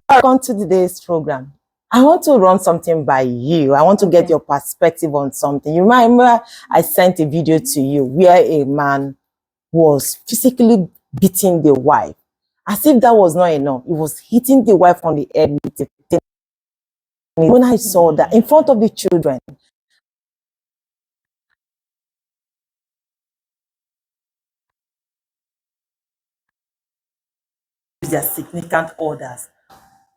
Welcome to today's program. I want to run something by you. I want to get your perspective on something. You remember I sent a video to you where a man was physically beating the wife. As if that was not enough. He was hitting the wife on the head with a thing. When I saw that in front of the children, their significant others.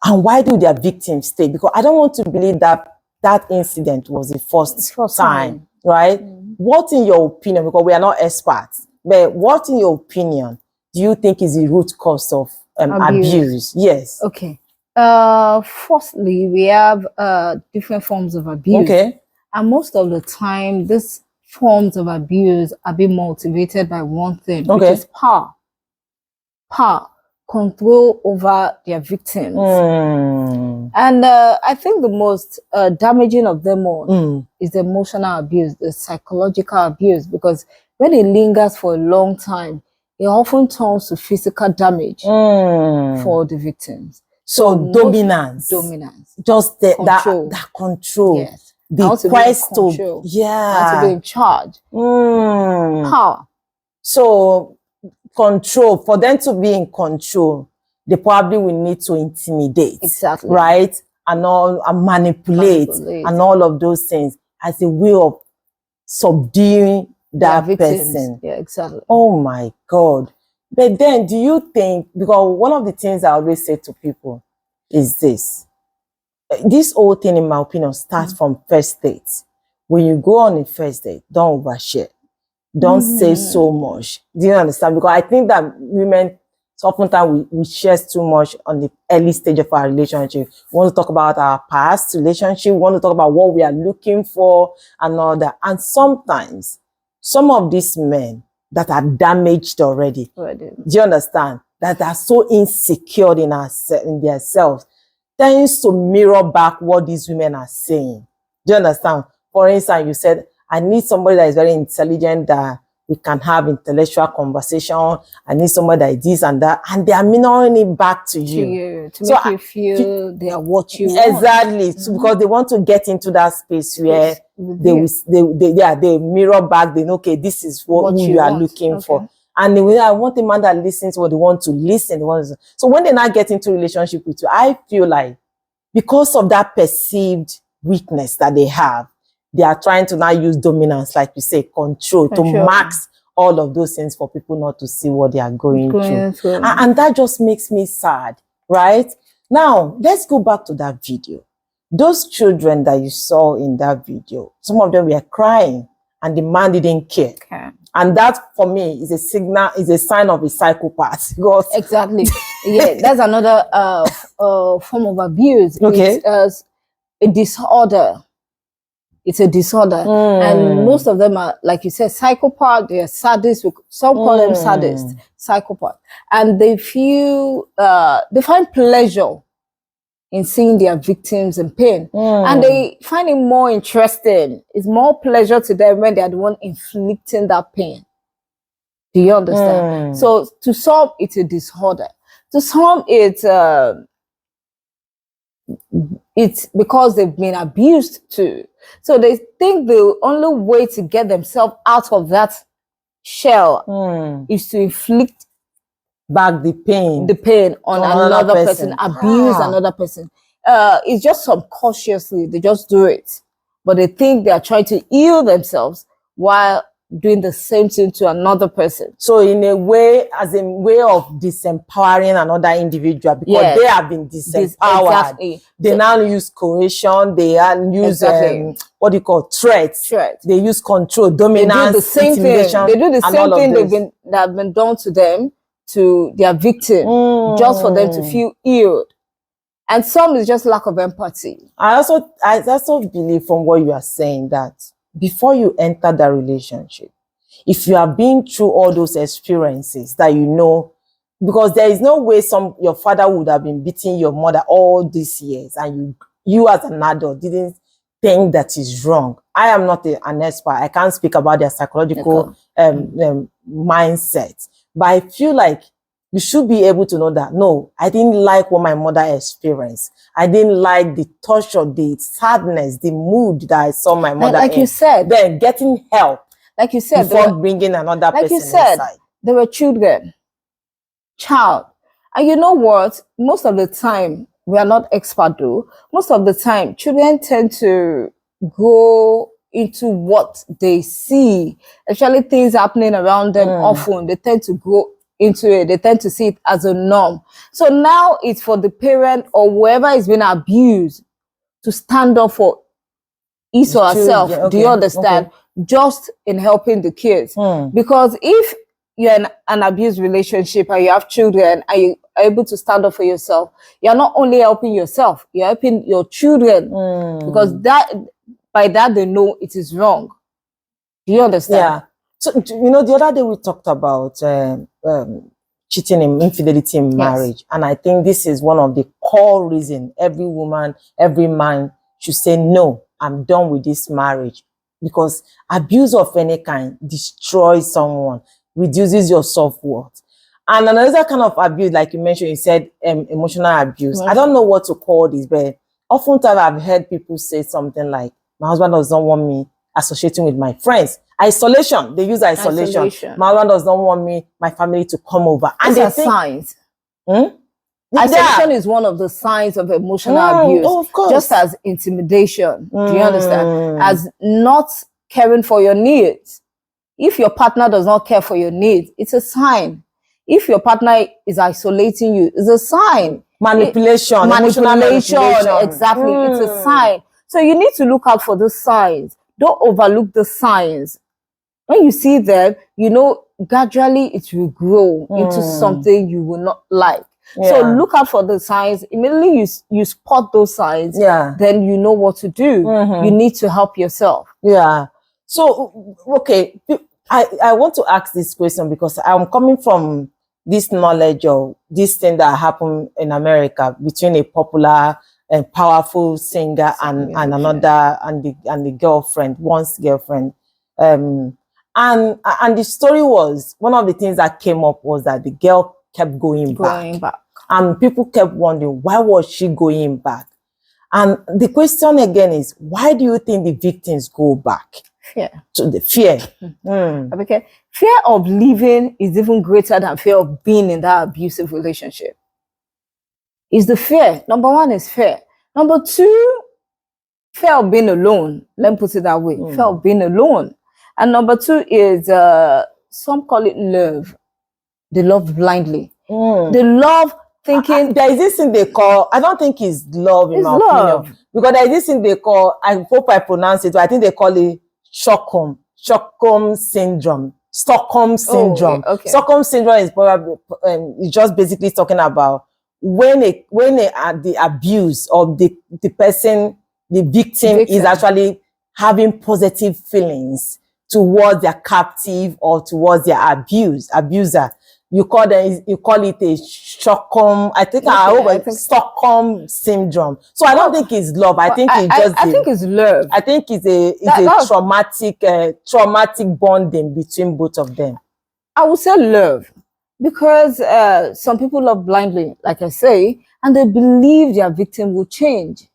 And why do their victims stay? Because I don't want to believe that that incident was the first time, right? What in your opinion, because we are not experts, but what in your opinion do you think is the root cause of abuse? Yes. Okay. Firstly, we have different forms of abuse. Okay. And most of the time, these forms of abuse are being motivated by one thing, which is power. Power. Control over their victims. And I think the most damaging of them all is the emotional abuse, the psychological abuse, because when it lingers for a long time, it often turns to physical damage for the victims. So dominance. Just control. That control. Yes. The quest to, to be in charge. Power. So control, for them to be in control, they probably will need to intimidate. Exactly. Right? And manipulate and all of those things as a way of subduing that person. Yeah, exactly. Oh my God. But then do you think, because one of the things I always say to people is this whole thing, in my opinion, starts from first dates. When you go on a first date, don't overshare. Don't say so much. Do you understand? Because I think that women, oftentimes we share too much on the early stage of our relationship. We want to talk about our past relationship. We want to talk about what we are looking for and all that. And sometimes, some of these men that are damaged already, do you understand? That are so insecure in themselves, tends to mirror back what these women are saying. Do you understand? For instance, you said, I need somebody that is very intelligent, that we can have intellectual conversation. I need somebody that is this and that. And they are mirroring it back to you. To make you feel they are what you want. Exactly. So because they want to get into that space where they mirror back. They know, okay, this is what you are looking for. And I want a man that listens what they want to listen. So when they now get into relationship with you, I feel like because of that perceived weakness that they have, they are trying to now use dominance, like you say, control, to mask all of those things for people not to see what they are going through. And that just makes me sad, right? Now, let's go back to that video. Those children that you saw in that video, some of them were crying and the man didn't care. And that, for me, is a signal, is a sign of a psychopath. Exactly. Yeah, that's another form of abuse. Okay. It's a disorder. It's a disorder. And most of them are, like you said, psychopath. They are sadists. Some call them sadists, psychopath. And they feel, they find pleasure in seeing their victims in pain. And they find it more interesting. It's more pleasure to them when they are the one inflicting that pain. Do you understand? So to some, it's a disorder. To some, it's because they've been abused too. So they think the only way to get themselves out of that shell is to inflict back the pain on another person, abuse another person. It's just subconsciously, they just do it. But they think they are trying to heal themselves while doing the same thing to another person. So in a way, as a way of disempowering another individual, because they have been disempowered. They now use coercion, they use what do you call threats. They use control, dominance, they do the same thing. They do the same thing that have been done to them, to their victim, just for them to feel healed. And some is just lack of empathy. I also believe from what you are saying that before you enter that relationship, if you have been through all those experiences that you know, because there is no way your father would have been beating your mother all these years and you as an adult didn't think that is wrong. I am not an expert. I can't speak about their psychological mindset. But I feel like You should be able to know that, no, I didn't like what my mother experienced. I didn't like the torture, the sadness, the mood that I saw my mother like in. you said, then getting help like you said, before bringing another like person you said, inside. there were children, child. And you know what? Most of the time, we are not expert though. Most of the time, children tend to go into what they see, actually things happening around them often. They tend to go into it. They tend to see it as a norm. So now it's for the parent or whoever is being abused to stand up for his or herself. Okay, do you understand? okay. Just in helping the kids. Because if you're in an abused relationship and you have children and you are able to stand up for yourself, you're not only helping yourself, you're helping your children. Because that, by that they know it is wrong. Do you understand? Yeah. So, you know, the other day we talked about cheating and infidelity in marriage. And I think this is one of the core reasons every woman, every man should say, no, I'm done with this marriage. Because abuse of any kind destroys someone, reduces your self-worth. And another kind of abuse, like you mentioned, you said emotional abuse. I don't know what to call this, but oftentimes I've heard people say something like, my husband does not want me associating with my friends. Isolation. They use isolation. My husband does not want me, my family to come over. And these they are think, signs. Isolation is one of the signs of emotional abuse. Oh, of course. Just as intimidation. Do you understand? As not caring for your needs. If your partner does not care for your needs, it's a sign. If your partner is isolating you, it's a sign. Manipulation. Exactly. It's a sign. So you need to look out for the signs. Don't overlook the signs. When you see them, you know, gradually it will grow into something you will not like. So look out for the signs. Immediately you spot those signs, then you know what to do. You need to help yourself. Yeah. So, okay, I want to ask this question because I'm coming from this knowledge of this thing that happened in America between a popular and powerful singer and another and the girlfriend, one's girlfriend. And the story was, one of the things that came up was that the girl kept going back. And people kept wondering, why was she going back? And the question again is, why do you think the victims go back? Fear. To the fear. Okay. Fear of leaving is even greater than fear of being in that abusive relationship. It's the fear. Number one is fear. Number two, fear of being alone. Let me put it that way. Fear of being alone. And number two is, some call it love. They love blindly. They love thinking. There is this thing they call, I don't think it's love in my opinion. Because there is this thing they call, I hope I pronounce it, but I think they call it Stockholm syndrome. Stockholm syndrome. Stockholm syndrome is probably it's just basically talking about when the abuse of the person, the victim is actually having positive feelings towards their captive or towards their abuser. You call it a Stockholm. I think Stockholm syndrome. So I don't think it's love. I think it's just. I think it's love. I think it's a traumatic bonding between both of them. I would say love, because some people love blindly, like I say, and they believe their victim will change.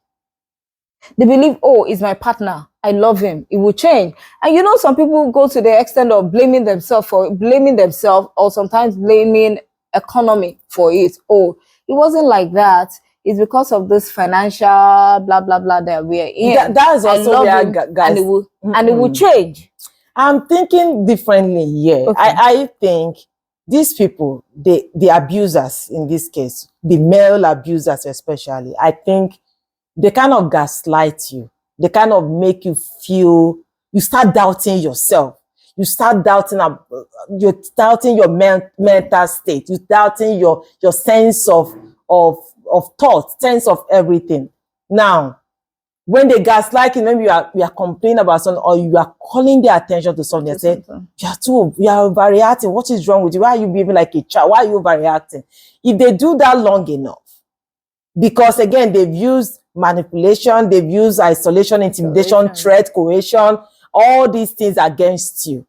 They believe, oh, it's my partner, I love him, it will change. And you know, some people go to the extent of blaming themselves, or sometimes blaming economy for it. Oh, it wasn't like that. It's because of this financial blah blah blah that we're in. That is also where, guys, and it will change. I'm thinking differently here. I think these people, the abusers in this case, the male abusers especially, I think they kind of gaslight you. They kind of make you feel, you start doubting yourself. You start doubting, you're doubting your mental state. You're doubting your sense of thought, sense of everything. Now, when they gaslight you, maybe you are complaining about something, or you are calling their attention to something and say, you are overreacting. What is wrong with you? Why are you behaving like a child? Why are you overreacting? If they do that long enough, because again, they've used manipulation, they've used isolation, intimidation, threat, coercion, all these things against you.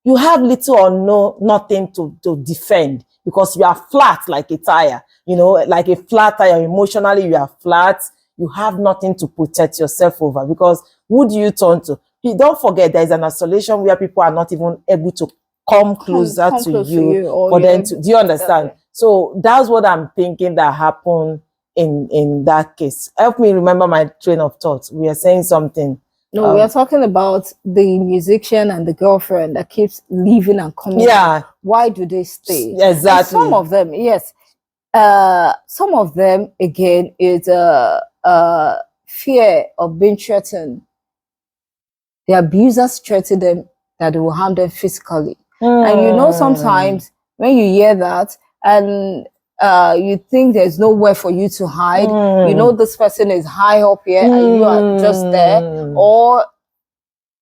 You have little or nothing to defend, because you are flat like a tire, you know, like a flat tire. Emotionally, you are flat. You have nothing to protect yourself over, because who do you turn to? Don't forget, there is an isolation where people are not even able to come closer come to close to you, you, or for you're them to, do you understand? exactly. So that's what I'm thinking that happened in that case. Help me remember my train of thought. We are saying something. No, we are talking about the musician and the girlfriend that keeps leaving and coming. Yeah. Why do they stay? Exactly. And some of them, yes. Some of them, again, is fear of being threatened. The abusers threaten them that they will harm them physically. And you know, sometimes when you hear that and you think there's nowhere for you to hide, you know this person is high up here and you are just there, or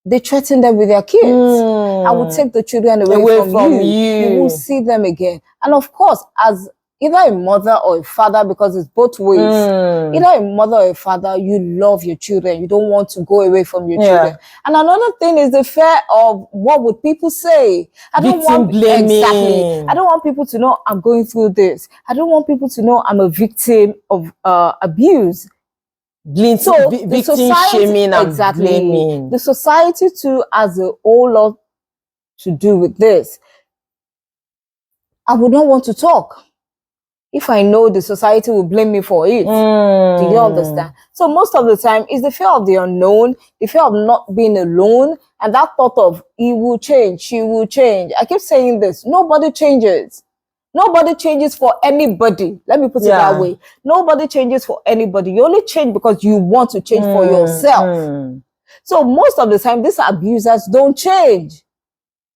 they threaten them with their kids. I will take the children away from you. You won't see them again. And of course, as either a mother or a father, because it's both ways. Either a mother or a father, you love your children. You don't want to go away from your children. And another thing is the fear of what would people say. I don't want blaming. Exactly. I don't want people to know I'm going through this. I don't want people to know I'm a victim of abuse. So victim shaming and blaming. The society too has a whole lot to do with this. I would not want to talk if I know the society will blame me for it. Do you understand? So most of the time, it's the fear of the unknown, the fear of not being alone, and that thought of he will change, she will change. I keep saying this. Nobody changes. Nobody changes for anybody. Let me put it that way. Nobody changes for anybody. You only change because you want to change for yourself. So most of the time, these abusers don't change.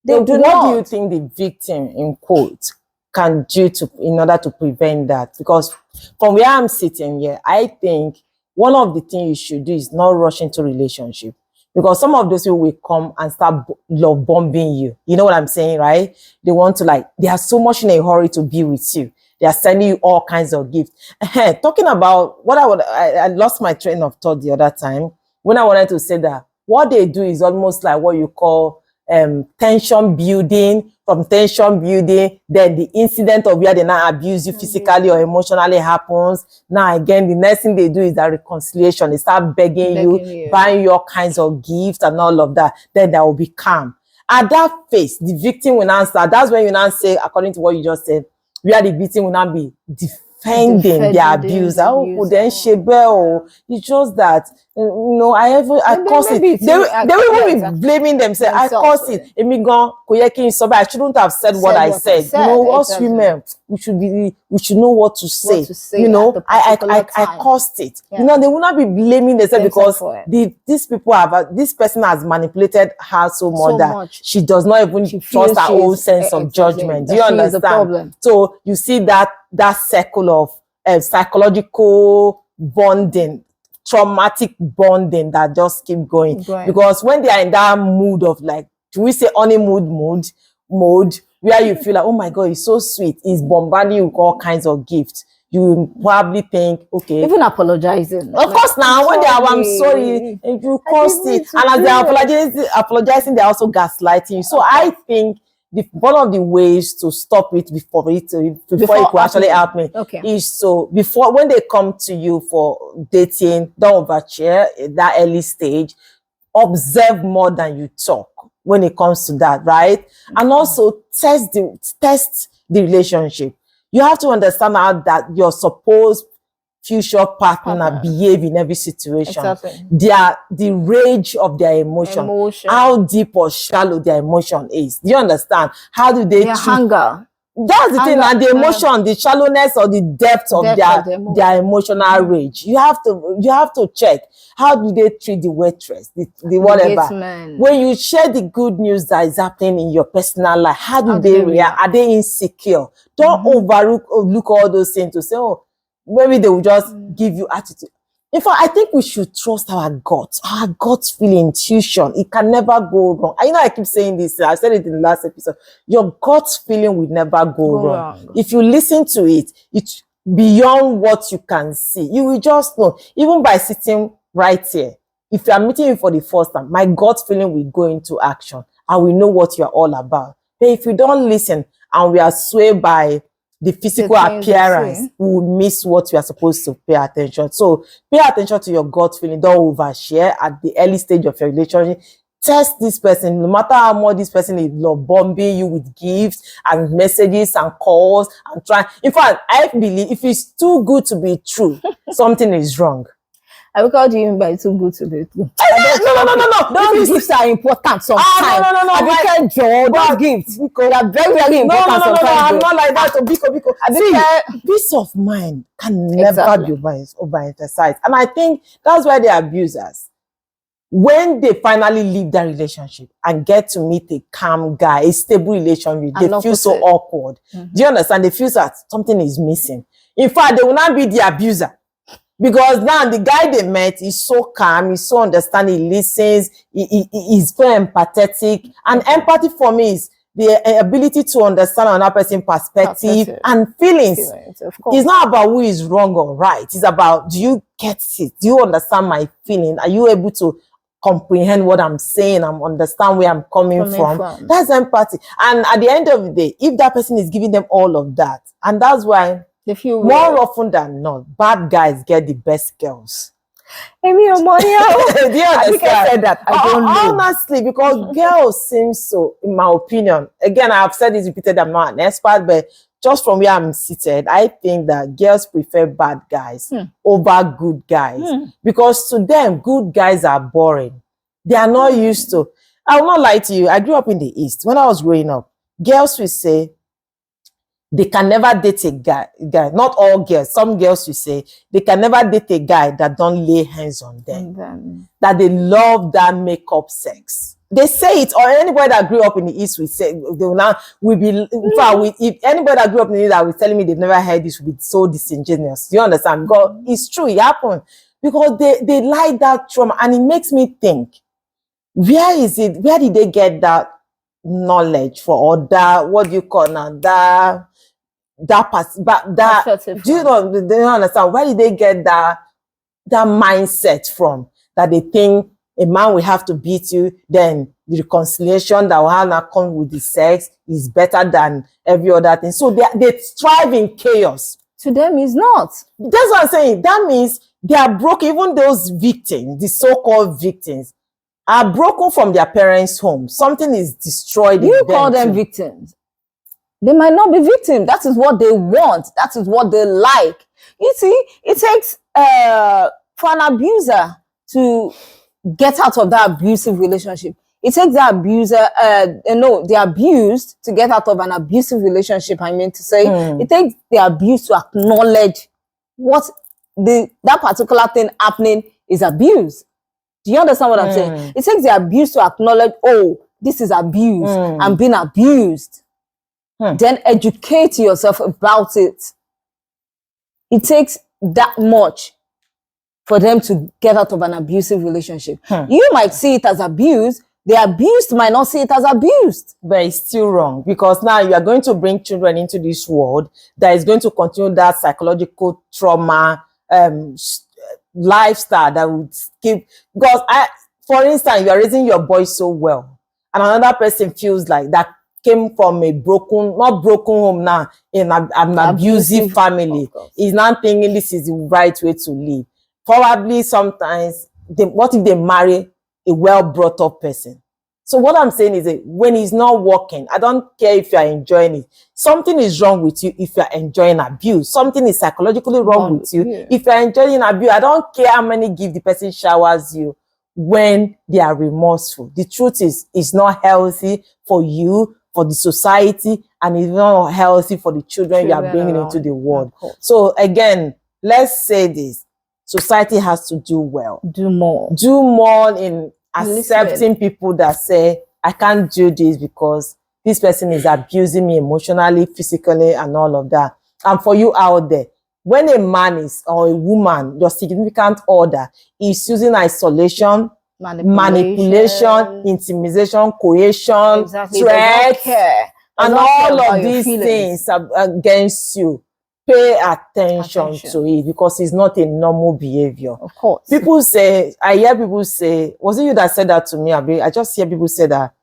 They do not. What do you think the victim, in quotes, can do in order to prevent that? Because from where I'm sitting here, I think one of the things you should do is not rush into relationship. Because some of those people will come and start love bombing you. You know what I'm saying, right? They want to, they are so much in a hurry to be with you. They are sending you all kinds of gifts. Talking about what I lost my train of thought the other time when I wanted to say that what they do is almost like what you call tension building. From tension building, then the incident of where they now abuse you physically or emotionally happens. Now again, the next thing they do is that reconciliation. They start begging you, buying you all kinds of gifts and all of that. Then they will be calm. At that phase, the victim will now start. That's when you now say, according to what you just said, where the victim will now be defending the abuser. Oh, then Shebel. It's just that, you know, I caused it. They will even be blaming themselves. I caused it. I shouldn't have said what I said. You know, us women, we should know what to say. You know, I caused it. You know, they will not be blaming themselves because this person has manipulated her so much that she does not even trust her own sense of judgment. Do you understand? So you see that circle of psychological bonding, traumatic bonding that just keep going. Because when they are in that mood of do we say honeymoon mode where you feel like, oh my God, he's so sweet, he's bombarding you with all kinds of gifts, you probably think, okay, even apologizing. Of course, now when they are, I'm sorry, you caused it, and as they are apologizing, they're also gaslighting you. So I think one of the ways to stop it before it could actually happen is before, when they come to you for dating, don't overshare at that early stage. Observe more than you talk when it comes to that, right? And also test the relationship. You have to understand how that your supposed future partner behave in every situation. The rage of their emotion, how deep or shallow their emotion is. Do you understand? How do they treat hunger? That's the thing, and the emotion, the shallowness or the depth of their emotional rage. You have to check. How do they treat the waitress, the whatever? When you share the good news that is happening in your personal life, how do they react? Are they insecure? Don't overlook all those things to say, oh, maybe they will just give you attitude. In fact, I think we should trust our gut feeling, intuition. It can never go wrong. You know, I keep saying this. I said it in the last episode. Your gut feeling will never go wrong. If you listen to it, it's beyond what you can see. You will just know. Even by sitting right here, if you are meeting me for the first time, my gut feeling will go into action and we know what you are all about. But if you don't listen and we are swayed by the physical The things you appearance, see. we will miss what you are supposed to pay attention. So pay attention to your gut feeling. Don't overshare at the early stage of your relationship. Test this person, no matter how much this person is love bombing you with gifts and messages and calls and trying. In fact, I believe if it's too good to be true, something is wrong. I will call you by too good to be true. No. Those gifts are important sometimes. No. Abike Joe, those gifts, they are very, very important sometimes. I'm not like that. Biko. Abike, Peace of mind can never be overemphasized. And I think that's why the abusers, when they finally leave that relationship and get to meet a calm guy, a stable relationship, they feel so awkward. Do you understand? They feel that something is missing. In fact, they will not be the abuser. Because now the guy they met is so calm, he's so understanding, he listens, he's very empathetic. And empathy for me is the ability to understand another person's perspective and feelings. It's not about who is wrong or right. It's about, do you get it? Do you understand my feeling? Are you able to comprehend what I'm saying and understand where I'm coming from? That's empathy. And at the end of the day, if that person is giving them all of that, and that's why more often than not, bad guys get the best girls. Do you understand? I said that. I don't know. Honestly, because girls seem so, in my opinion, again, I have said this repeatedly, I'm not an expert, but just from where I'm seated, I think that girls prefer bad guys over good guys. Because to them, good guys are boring. They are not used to. I will not lie to you. I grew up in the East. When I was growing up, girls will say, they can never date a guy. Not all girls. Some girls will say they can never date a guy that don't lay hands on them. That they love that makeup sex. They say it, or anybody that grew up in the East will say, they will now, will be, in fact, if anybody that grew up in the East that was telling me they've never heard this will be so disingenuous. You understand? Because it's true, it happened. Because they like that trauma, and it makes me think, where did they get that knowledge for, or that, what do you call now, do you understand? Where did they get that mindset from? That they think a man will have to beat you, then the reconciliation that will have now come with the sex is better than every other thing. So they thrive in chaos. To them, it's not. That's what I'm saying. That means they are broken. Even those victims, the so-called victims, are broken from their parents' home. Something is destroyed. You call them victims. They might not be victims. That is what they want. That is what they like. You see, it takes for an abuser to get out of that abusive relationship. It takes the abuser, the abused to get out of an abusive relationship. I mean to say, it takes the abuse to acknowledge what that particular thing happening is abuse. Do you understand what I'm saying? It takes the abuse to acknowledge, oh, this is abuse. I'm being abused. Then educate yourself about it. It takes that much for them to get out of an abusive relationship. You might see it as abuse. The abused might not see it as abused. But it's still wrong, because now you are going to bring children into this world that is going to continue that psychological trauma lifestyle that would keep. Because for instance, you are raising your boy so well, and another person feels like that came from a not broken home now, in an abusive family, is not thinking this is the right way to live. Probably sometimes, what if they marry a well-brought up person? So what I'm saying is that when he's not working, I don't care if you're enjoying it. Something is wrong with you if you're enjoying abuse. Something is psychologically wrong with you if you're enjoying abuse. I don't care how many gifts the person showers you when they are remorseful. The truth is, it's not healthy for you, for the society, and it's not healthy for the children you are bringing into the world. So again, let's say this. Society has to do well. Do more in accepting people that say, I can't do this because this person is abusing me emotionally, physically, and all of that. And for you out there, when a man is, or a woman, your significant other, is using isolation, manipulation, intimidation, coercion, threats, and all of these things against you, pay attention to it, because it's not a normal behavior. Of course. People say, I hear people say, was it you that said that to me, Abi? I just hear people say that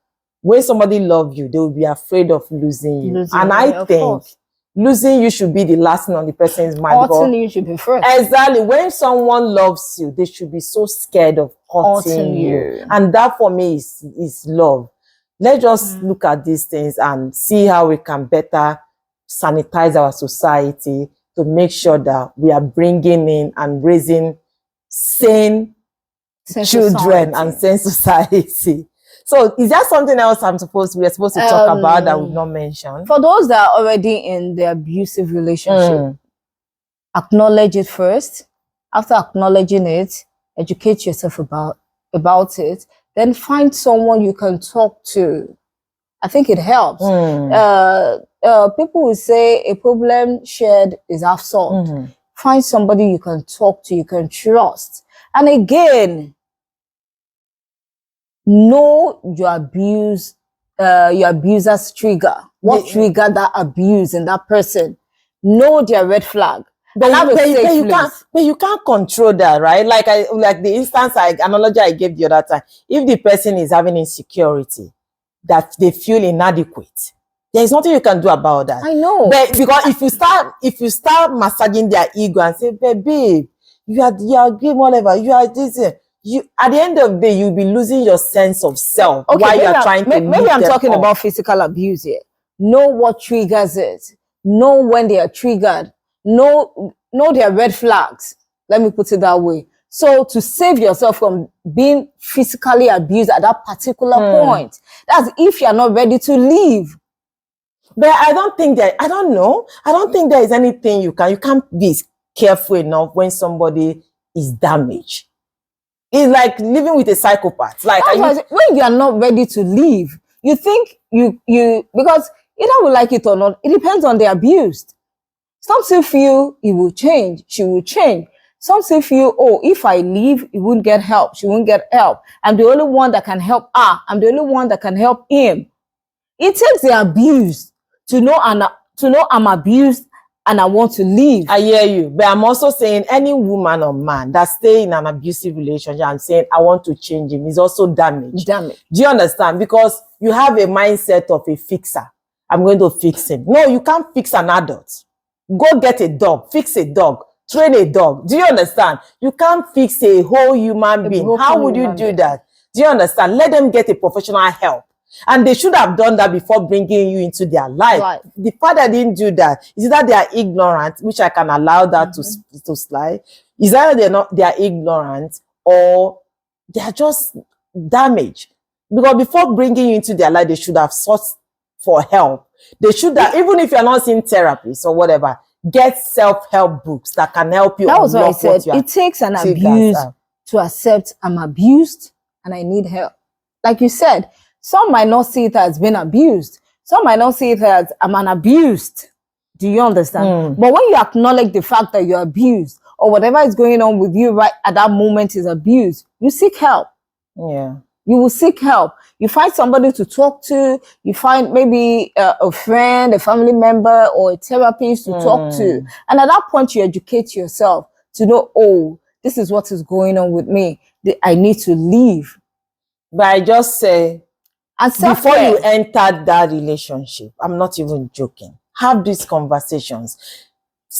when somebody loves you, they will be afraid of losing you. And I think losing you should be the last thing on the person's mind. Hurting you should be first. Exactly. When someone loves you, they should be so scared of hurting you. And that for me is love. Let's just look at these things and see how we can better sanitize our society to make sure that we are bringing in and raising sane children and sane society. So is there something else we're supposed to talk about that we've not mentioned? For those that are already in the abusive relationship, acknowledge it first. After acknowledging it, educate yourself about it. Then find someone you can talk to. I think it helps. People will say a problem shared is half solved. Find somebody you can talk to, you can trust. And again, know your abuser's trigger. What triggered that abuse in that person? Know their red flag. But you can't control that, right? Like the analogy I gave the other time. If the person is having insecurity, that they feel inadequate, there's nothing you can do about that. I know. But because if you start massaging their ego and say, babe, you are good, whatever, you are this, you at the end of the day you'll be losing your sense of self while you are trying to maybe I'm talking about physical abuse here. Know what triggers it. Know when they are triggered. Know their red flags. Let me put it that way. So to save yourself from being physically abused at that particular point, that's if you're not ready to leave. But I don't think there is anything you can't be careful enough when somebody is damaged. It's like living with a psychopath. Like when you are not ready to leave, you think you because either we like it or not, it depends on the abused. Some still feel he will change, she will change. Some still feel, oh, if I leave, he won't get help, she won't get help. I'm the only one that can help her. I'm the only one that can help him. It takes the abused to know I'm abused and I want to leave. I hear you. But I'm also saying any woman or man that stay in an abusive relationship and saying, I want to change him, is also damaged. Do you understand? Because you have a mindset of a fixer. I'm going to fix him. No, you can't fix an adult. Go get a dog, fix a dog, train a dog. Do you understand? You can't fix a whole human being. How would you do that? Do you understand? Let them get a professional help. And they should have done that before bringing you into their life. Right. The fact that they didn't do that, is that they are ignorant, which I can allow that to slide. Is that they are ignorant or they are just damaged? Because before bringing you into their life, they should have sought for help. They should have, even if you're not seeing therapists or whatever, get self-help books that can help you. That was what I said. It takes an abuse to accept I'm abused and I need help. Like you said, some might not see it as being abused. Some might not see it as I'm an abused. Do you understand? But when you acknowledge the fact that you're abused or whatever is going on with you right at that moment is abuse, you seek help. Yeah. You will seek help. You find somebody to talk to. You find maybe a friend, a family member, or a therapist to talk to. And at that point, you educate yourself to know, oh, this is what is going on with me. I need to leave. But I just say, before you enter that relationship, I'm not even joking, have these conversations.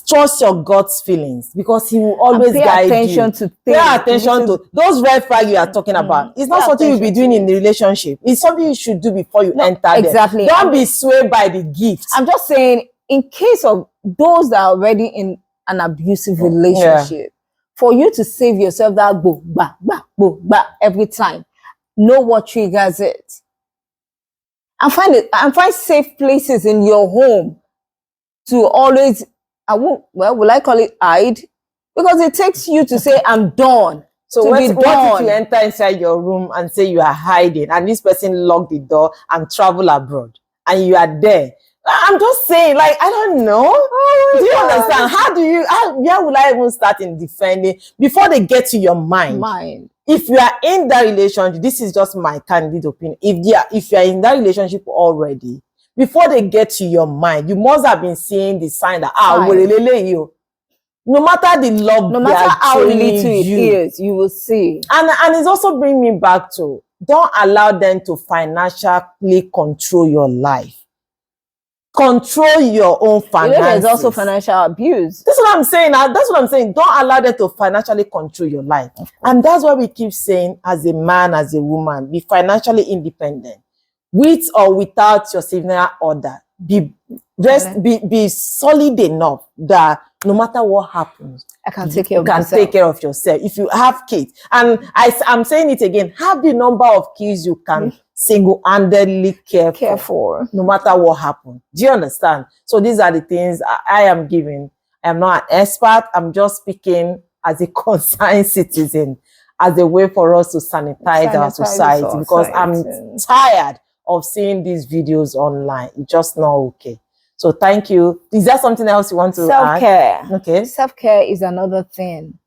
Trust your God's feelings because he will always guide you. Pay attention to those red flags you are talking about. It's not something you'll be doing in the relationship. It's something you should do before you enter there. Don't be swayed by the gifts. I'm just saying, in case of those that are already in an abusive relationship, for you to save yourself that bo, ba, ba, bo, ba, every time, know what triggers it. And find safe places in your home to always, will I call it hide? Because it takes you to say, I'm done. So what if you enter inside your room and say you are hiding and this person locked the door and travel abroad and you are there? I'm just saying, like, I don't know. Do you understand? Where will I even start in defending before they get to your mind? If you are in that relationship, this is just my candid opinion. If you are in that relationship already, before they get to your mind, you must have been seeing the sign that no matter the love, no matter how little it is, you will see. And it's also bringing me back to, don't allow them to financially control your life. control your own finances. There's also financial abuse. That's what I'm saying. That's what I'm saying. Don't allow them to financially control your life. And that's why we keep saying, as a man, as a woman, be financially independent. With or without your significant order. Be solid enough that no matter what happens, I can take care of you can myself. take care of yourself. If you have kids, and I'm saying it again, have the number of kids you can single-handedly care for, no matter what happens. Do you understand? So these are the things I am giving. I am not an expert. I'm just speaking as a concerned citizen, as a way for us to sanitize our society, because I'm tired of seeing these videos online. It's just not okay. So thank you. Is there something else you want to Self-care. add? Okay. Self-care is another thing.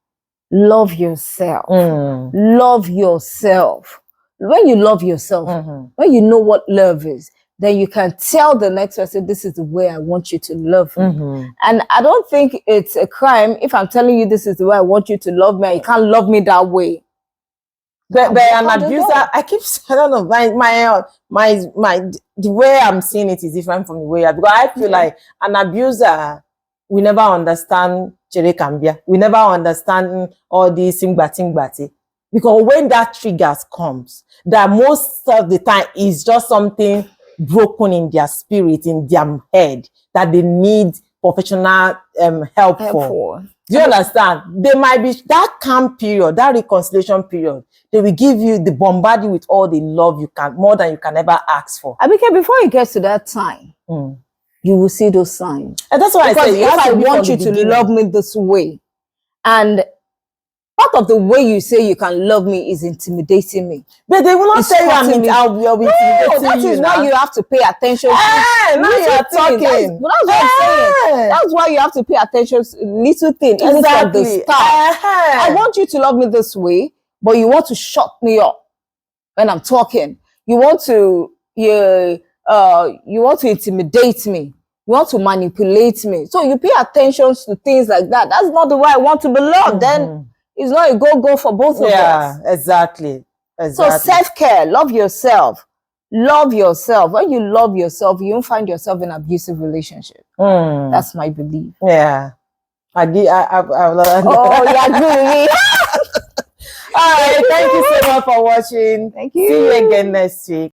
Love yourself. Love yourself. When you love yourself, when you know what love is, then you can tell the next person, this is the way I want you to love me. And I don't think it's a crime if I'm telling you this is the way I want you to love me, and you can't love me that way. But an abuser, I don't know, the way I'm seeing it is different from the way because I feel like an abuser, we never understand Chere Kambia. We never understand all these singbati. Because when that triggers comes, that most of the time is just something broken in their spirit, in their head, that they need professional help for. Do you understand? There might be that calm period, that reconciliation period. They will give you, the bombard you with all the love you can, more than you can ever ask for. Abike, before you get to that time, you will see those signs. And that's why I say, if I want you to love me this way, and part of the way you say you can love me is intimidating me. But they will not say I'll be intimidating you. That is why you have to pay attention to now you're talking. That's what I'm saying. That's why you have to pay attention to little things. Exactly. From the start. I want you to love me this way, but you want to shut me up when I'm talking. You want to intimidate me. You want to manipulate me. So you pay attention to things like that. That's not the way I want to be loved. Then it's not a go for both of us. Yeah, exactly. So self-care, love yourself. Love yourself. When you love yourself, you won't find yourself in an abusive relationship. That's my belief. Yeah. Oh, you agree with me? All right. Thank you so much for watching. Thank you. See you again next week.